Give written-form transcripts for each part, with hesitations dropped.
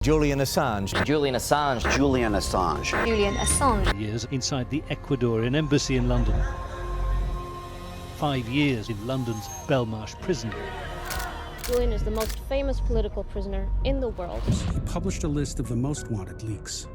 Julian Assange. Julian Assange. Julian Assange. Julian Assange. Years inside the Ecuadorian embassy in London. 5 years in London's Belmarsh prison. Julian is the most famous political prisoner in the world. He published a list of the most wanted leaks.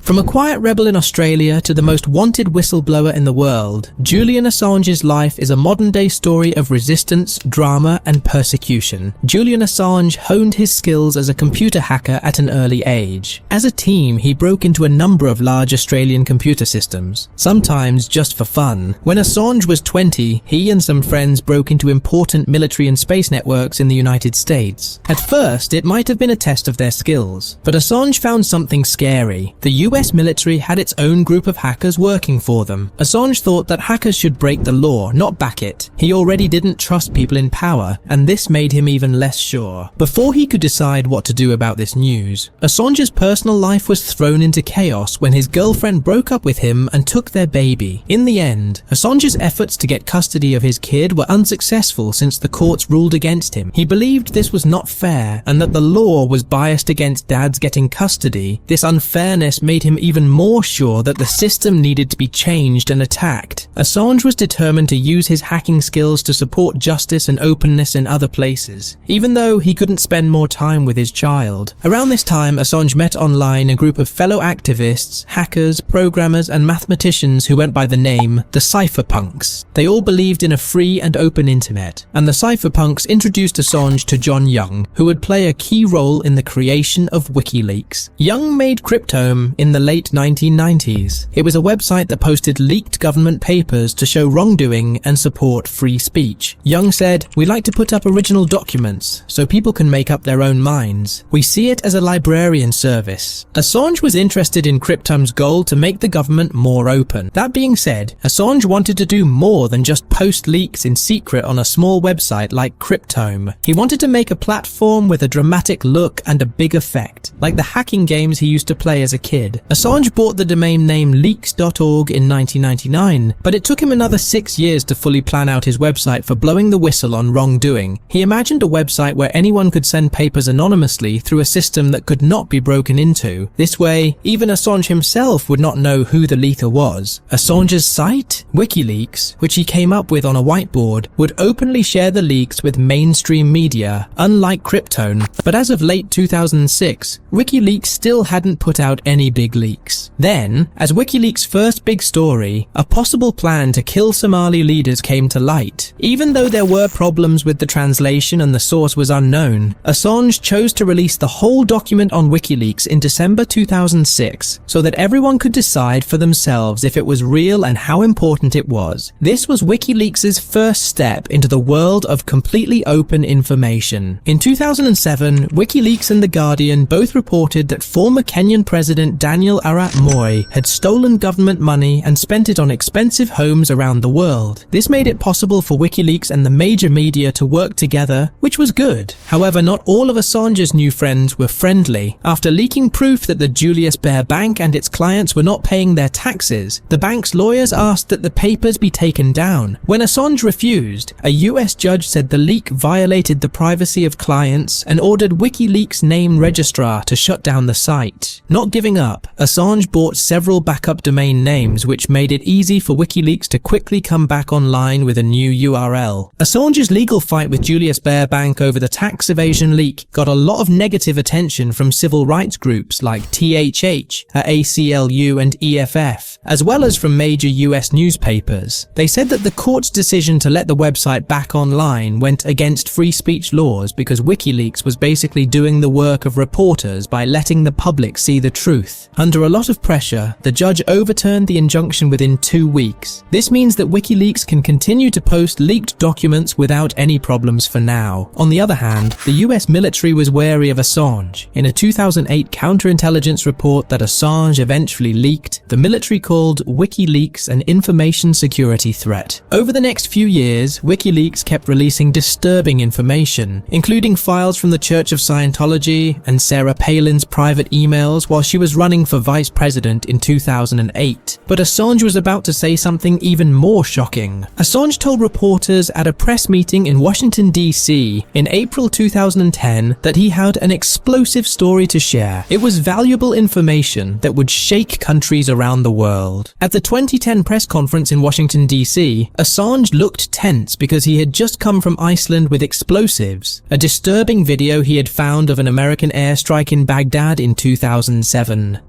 From a quiet rebel in Australia to the most wanted whistleblower in the world, Julian Assange's life is a modern-day story of resistance, drama, and persecution. Julian Assange honed his skills as a computer hacker at an early age. As a team, he broke into a number of large Australian computer systems, sometimes just for fun. When Assange was 20, he and some friends broke into important military and space networks in the United States. At first, it might have been a test of their skills, but Assange found something scary. The US military had its own group of hackers working for them. Assange thought that hackers should break the law, not back it. He already didn't trust people in power, and this made him even less sure. Before he could decide what to do about this news, Assange's personal life was thrown into chaos when his girlfriend broke up with him and took their baby. In the end, Assange's efforts to get custody of his kid were unsuccessful since the courts ruled against him. He believed this was not fair and that the law was biased against dads getting custody. This unfairness made him even more sure that the system needed to be changed and attacked. Assange was determined to use his hacking skills to support justice and openness in other places, even though he couldn't spend more time with his child. Around this time, Assange met online a group of fellow activists, hackers, programmers, and mathematicians who went by the name the cypherpunks. They all believed in a free and open internet, and the cypherpunks introduced Assange to John Young, who would play a key role in the creation of WikiLeaks. Young made Cryptome in the late 1990s. It was a website that posted leaked government papers to show wrongdoing and support free speech. Young said, "We like to put up original documents so people can make up their own minds. We see it as a librarian service." Assange was interested in Cryptome's goal to make the government more open. That being said, Assange wanted to do more than just post leaks in secret on a small website like Cryptome. He wanted to make a platform with a dramatic look and a big effect, like the hacking games he used to play as a kid. Assange bought the domain name leaks.org in 1999, but it took him another 6 years to fully plan out his website for blowing the whistle on wrongdoing. He imagined a website where anyone could send papers anonymously through a system that could not be broken into. This way, even Assange himself would not know who the leaker was. Assange's site, WikiLeaks, which he came up with on a whiteboard, would openly share the leaks with mainstream media, unlike Cryptome. But as of late 2006, WikiLeaks still hadn't put out any big leaks. Then, as WikiLeaks' first big story, a possible plan to kill Somali leaders came to light. Even though there were problems with the translation and the source was unknown, Assange chose to release the whole document on WikiLeaks in December 2006 so that everyone could decide for themselves if it was real and how important it was. This was WikiLeaks' first step into the world of completely open information. In 2007, WikiLeaks and The Guardian both reported that former Kenyan President Daniel Arap Moi had stolen government money and spent it on expensive homes around the world. This made it possible for WikiLeaks and the major media to work together, which was good. However, not all of Assange's new friends were friendly. After leaking proof that the Julius Baer Bank and its clients were not paying their taxes, the bank's lawyers asked that the papers be taken down. When Assange refused, a US judge said the leak violated the privacy of clients and ordered WikiLeaks' name registrar to shut down the site. Not giving up, Assange bought several backup domain names, which made it easy for WikiLeaks to quickly come back online with a new URL. Assange's legal fight with Julius Baer Bank over the tax evasion leak got a lot of negative attention from civil rights groups like THH, ACLU and EFF, as well as from major US newspapers. They said that the court's decision to let the website back online went against free speech laws because WikiLeaks was basically doing the work of reporters by letting the public see the truth. Under a lot of pressure, the judge overturned the injunction within 2 weeks. This means that WikiLeaks can continue to post leaked documents without any problems for now. On the other hand, the US military was wary of Assange. In a 2008 counterintelligence report that Assange eventually leaked, the military called WikiLeaks an information security threat. Over the next few years, WikiLeaks kept releasing disturbing information, including files from the Church of Scientology and Sarah Palin's private emails while she was running for vice president in 2008. But Assange was about to say something even more shocking. Assange told reporters at a press meeting in Washington, D.C. in April 2010 that he had an explosive story to share. It was valuable information that would shake countries around the world. At the 2010 press conference in Washington, D.C., Assange looked tense because he had just come from Iceland with explosives, a disturbing video he had found of an American airstrike in Baghdad in 2007.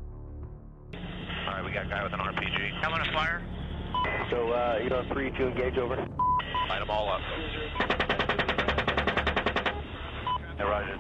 Alright, we got a guy with an RPG. Coming to fire. So, you're on 3 to engage, over. Light them all up. Hey, Roger.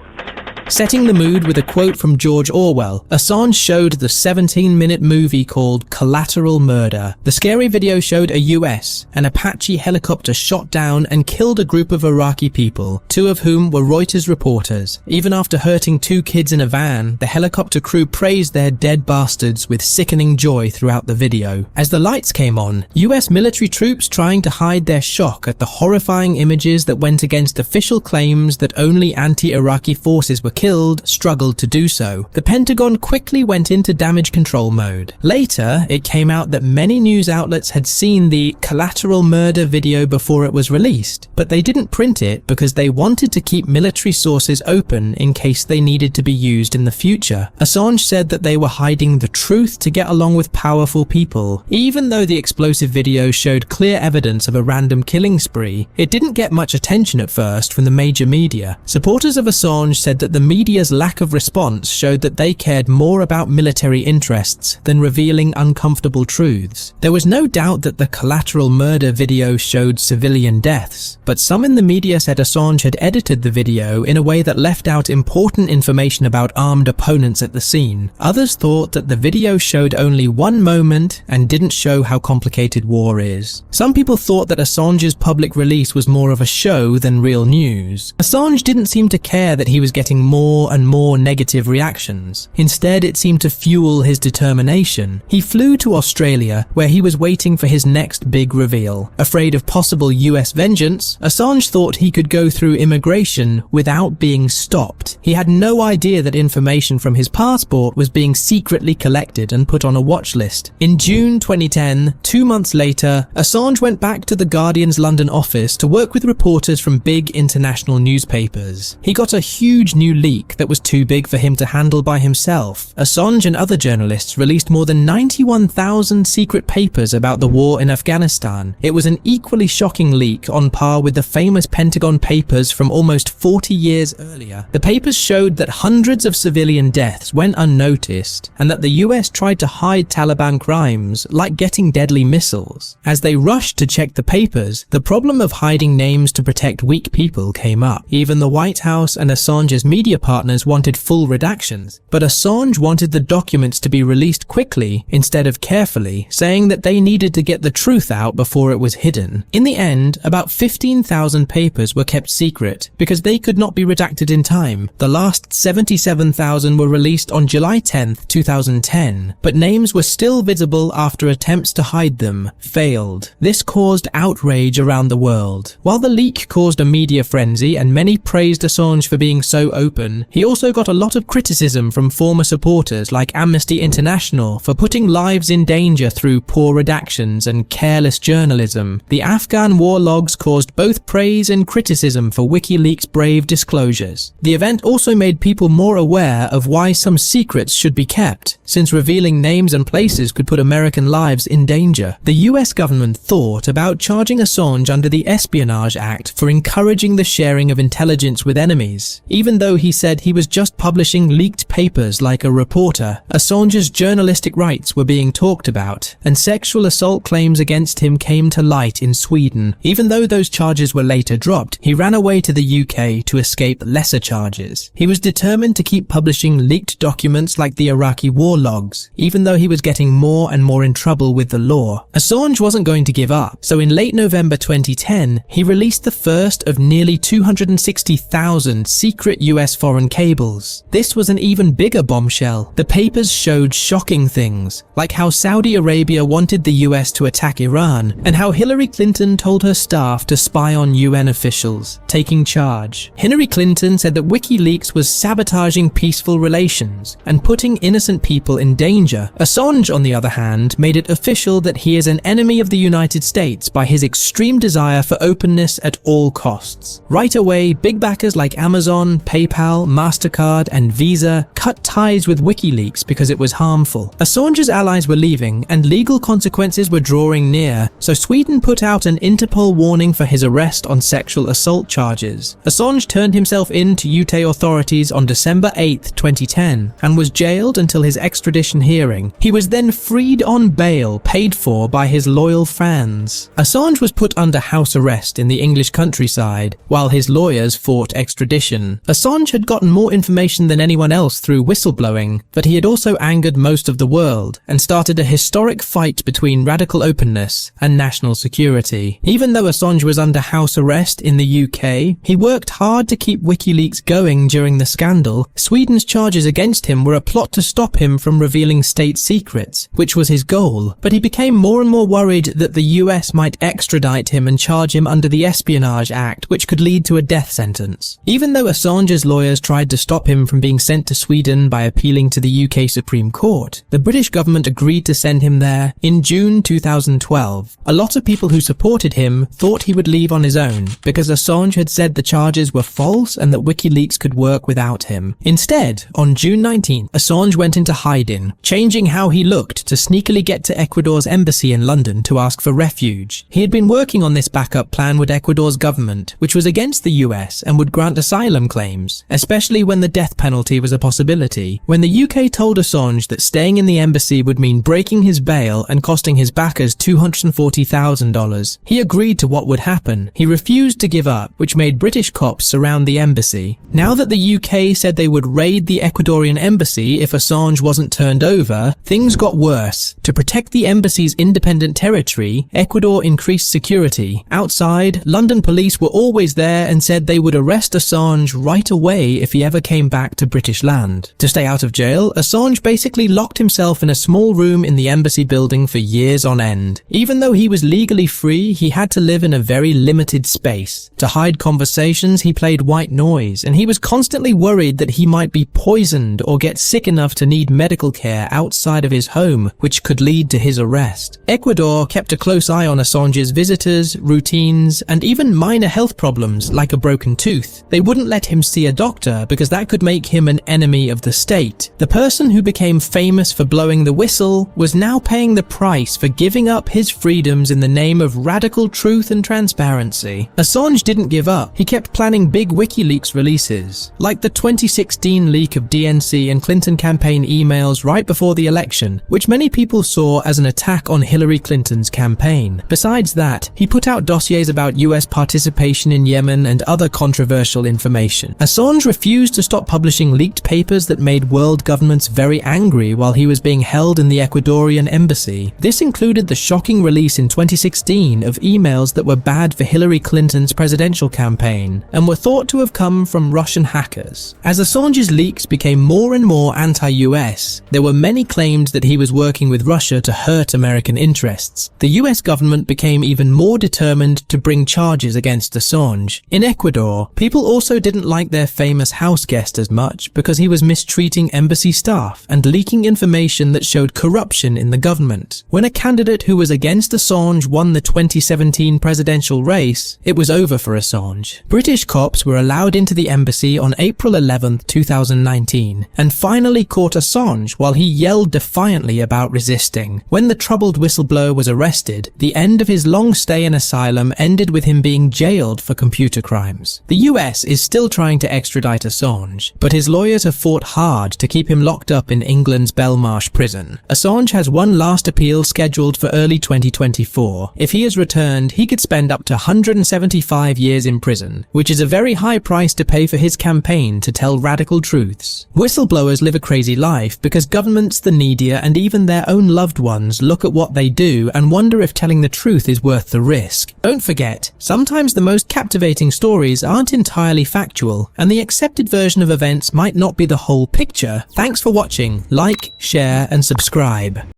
Setting the mood with a quote from George Orwell, Assange showed the 17-minute movie called Collateral Murder. The scary video showed a US and Apache helicopter shot down and killed a group of Iraqi people, 2 of whom were Reuters reporters. Even after hurting 2 kids in a van, the helicopter crew praised their dead bastards with sickening joy throughout the video. As the lights came on, US military troops trying to hide their shock at the horrifying images that went against official claims that only anti-Iraqi forces were killed struggled to do so. The Pentagon quickly went into damage control mode. Later, it came out that many news outlets had seen the Collateral Murder video before it was released, but they didn't print it because they wanted to keep military sources open in case they needed to be used in the future. Assange said that they were hiding the truth to get along with powerful people. Even though the explosive video showed clear evidence of a random killing spree, it didn't get much attention at first from the major media. Supporters of Assange said that the media's lack of response showed that they cared more about military interests than revealing uncomfortable truths. There was no doubt that the Collateral Murder video showed civilian deaths, but some in the media said Assange had edited the video in a way that left out important information about armed opponents at the scene. Others thought that the video showed only one moment and didn't show how complicated war is. Some people thought that Assange's public release was more of a show than real news. Assange didn't seem to care that he was getting more and more negative reactions. Instead, it seemed to fuel his determination. He flew to Australia, where he was waiting for his next big reveal. Afraid of possible US vengeance, Assange thought he could go through immigration without being stopped. He had no idea that information from his passport was being secretly collected and put on a watch list. In June 2010, 2 months later, Assange went back to the Guardian's London office to work with reporters from big international newspapers. He got a huge new leak that was too big for him to handle by himself. Assange and other journalists released more than 91,000 secret papers about the war in Afghanistan. It was an equally shocking leak on par with the famous Pentagon papers from almost 40 years earlier. The papers showed that hundreds of civilian deaths went unnoticed and that the US tried to hide Taliban crimes like getting deadly missiles. As they rushed to check the papers, the problem of hiding names to protect weak people came up. Even the White House and Assange's media partners wanted full redactions, but Assange wanted the documents to be released quickly instead of carefully, saying that they needed to get the truth out before it was hidden. In the end, about 15,000 papers were kept secret because they could not be redacted in time. The last 77,000 were released on July 10, 2010, but names were still visible after attempts to hide them failed. This caused outrage around the world. While the leak caused a media frenzy and many praised Assange for being so open, he also got a lot of criticism from former supporters like Amnesty International for putting lives in danger through poor redactions and careless journalism. The Afghan war logs caused both praise and criticism for WikiLeaks' brave disclosures. The event also made people more aware of why some secrets should be kept, since revealing names and places could put American lives in danger. The US government thought about charging Assange under the Espionage Act for encouraging the sharing of intelligence with enemies. Even though he said he was just publishing leaked papers like a reporter, Assange's journalistic rights were being talked about, and sexual assault claims against him came to light in Sweden. Even though those charges were later dropped, he ran away to the UK to escape lesser charges. He was determined to keep publishing leaked documents like the Iraqi war logs, even though he was getting more and more in trouble with the law. Assange wasn't going to give up, so in late November 2010, he released the first of nearly 260,000 secret US foreign cables. This was an even bigger bombshell. The papers showed shocking things, like how Saudi Arabia wanted the US to attack Iran, and how Hillary Clinton told her staff to spy on UN officials, taking charge. Hillary Clinton said that WikiLeaks was sabotaging peaceful relations and putting innocent people in danger. Assange, on the other hand, made it official that he is an enemy of the United States by his extreme desire for openness at all costs. Right away, big backers like Amazon, PayPal, MasterCard, and Visa cut ties with WikiLeaks because it was harmful. Assange's allies were leaving, and legal consequences were drawing near, so Sweden put out an Interpol warning for his arrest on sexual assault charges. Assange turned himself in to UK authorities on December 8, 2010, and was jailed until his extradition hearing. He was then freed on bail, paid for by his loyal fans. Assange was put under house arrest in the English countryside, while his lawyers fought extradition. Assange had gotten more information than anyone else through whistleblowing, but he had also angered most of the world, and started a historic fight between radical openness and national security. Even though Assange was under house arrest in the UK, he worked hard to keep WikiLeaks going during the scandal. Sweden's charges against him were a plot to stop him from revealing state secrets, which was his goal, but he became more and more worried that the US might extradite him and charge him under the Espionage Act, which could lead to a death sentence. Even though Assange's lawyers tried to stop him from being sent to Sweden by appealing to the UK Supreme Court, the British government agreed to send him there in June 2012. A lot of people who supported him thought he would leave on his own because Assange had said the charges were false and that WikiLeaks could work without him. Instead, on June 19, Assange went into hiding, changing how he looked to sneakily get to Ecuador's embassy in London to ask for refuge. He had been working on this backup plan with Ecuador's government, which was against the US and would grant asylum claims, especially when the death penalty was a possibility. When the UK told Assange that staying in the embassy would mean breaking his bail and costing his backers $240,000, he agreed to what would happen. He refused to give up, which made British cops surround the embassy. Now that the UK said they would raid the Ecuadorian embassy if Assange wasn't turned over, things got worse. To protect the embassy's independent territory, Ecuador increased security. Outside, London police were always there and said they would arrest Assange right away if he ever came back to British land. To stay out of jail, Assange basically locked himself in a small room in the embassy building for years on end. Even though he was legally free, he had to live in a very limited space. To hide conversations, he played white noise, and he was constantly worried that he might be poisoned or get sick enough to need medical care outside of his home, which could lead to his arrest. Ecuador kept a close eye on Assange's visitors, routines, and even minor health problems like a broken tooth. They wouldn't let him see a doctor because that could make him an enemy of the state. The person who became famous for blowing the whistle was now paying the price for giving up his freedoms in the name of radical truth and transparency. Assange didn't give up. He kept planning big WikiLeaks releases, like the 2016 leak of DNC and Clinton campaign emails right before the election, which many people saw as an attack on Hillary Clinton's campaign. Besides that, he put out dossiers about US participation in Yemen and other controversial information. Assange refused to stop publishing leaked papers that made world governments very angry while he was being held in the Ecuadorian embassy. This included the shocking release in 2016 of emails that were bad for Hillary Clinton's presidential campaign and were thought to have come from Russian hackers. As Assange's leaks became more and more anti-US, there were many claims that he was working with Russia to hurt American interests. The US government became even more determined to bring charges against Assange. In Ecuador, people also didn't like their famous house guest as much because he was mistreating embassy staff and leaking information that showed corruption in the government. When a candidate who was against Assange won the 2017 presidential race, it was over for Assange. British cops were allowed into the embassy on April 11, 2019, and finally caught Assange while he yelled defiantly about resisting. When the troubled whistleblower was arrested, the end of his long stay in asylum ended with him being jailed for computer crimes. The US is still trying to extradite Assange, but his lawyers have fought hard to keep him locked up in England's Belmarsh prison. Assange has one last appeal scheduled for early 2024. If he is returned, he could spend up to 175 years in prison, which is a very high price to pay for his campaign to tell radical truths. Whistleblowers live a crazy life because governments, the media, and even their own loved ones look at what they do and wonder if telling the truth is worth the risk. Don't forget, sometimes the most captivating stories aren't entirely factual, and the accepted version of events might not be the whole picture. Thanks for watching. Like, share and subscribe.